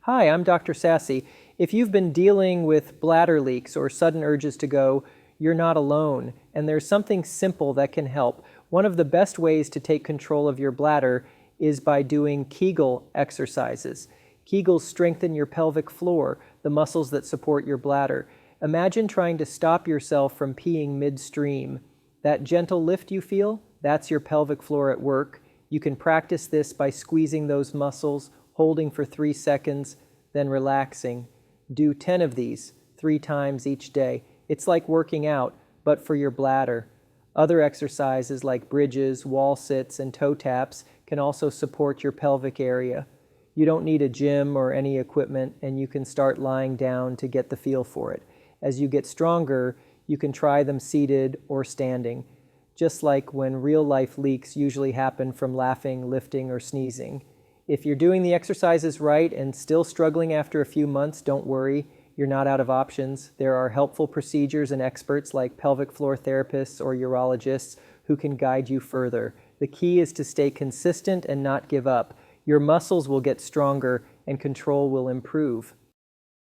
Hi, I'm Dr. Sassy. If you've been dealing with bladder leaks or sudden urges to go, you're not alone, and there's something simple that can help. One of the best ways to take control of your bladder is by doing Kegel exercises. Kegels strengthen your pelvic floor, the muscles that support your bladder. Imagine trying to stop yourself from peeing midstream. That gentle lift you feel, that's your pelvic floor at work. You can practice this by squeezing those muscles, holding for 3 seconds, then relaxing. Do 10 of these, 3 times each day. It's like working out, but for your bladder. Other exercises like bridges, wall sits, and toe taps can also support your pelvic area. You don't need a gym or any equipment, and you can start lying down to get the feel for it. As you get stronger, you can try them seated or standing, just like when real-life leaks usually happen from laughing, lifting, or sneezing. If you're doing the exercises right and still struggling after a few months, don't worry. You're not out of options. There are helpful procedures and experts like pelvic floor therapists or urologists who can guide you further. The key is to stay consistent and not give up. Your muscles will get stronger and control will improve.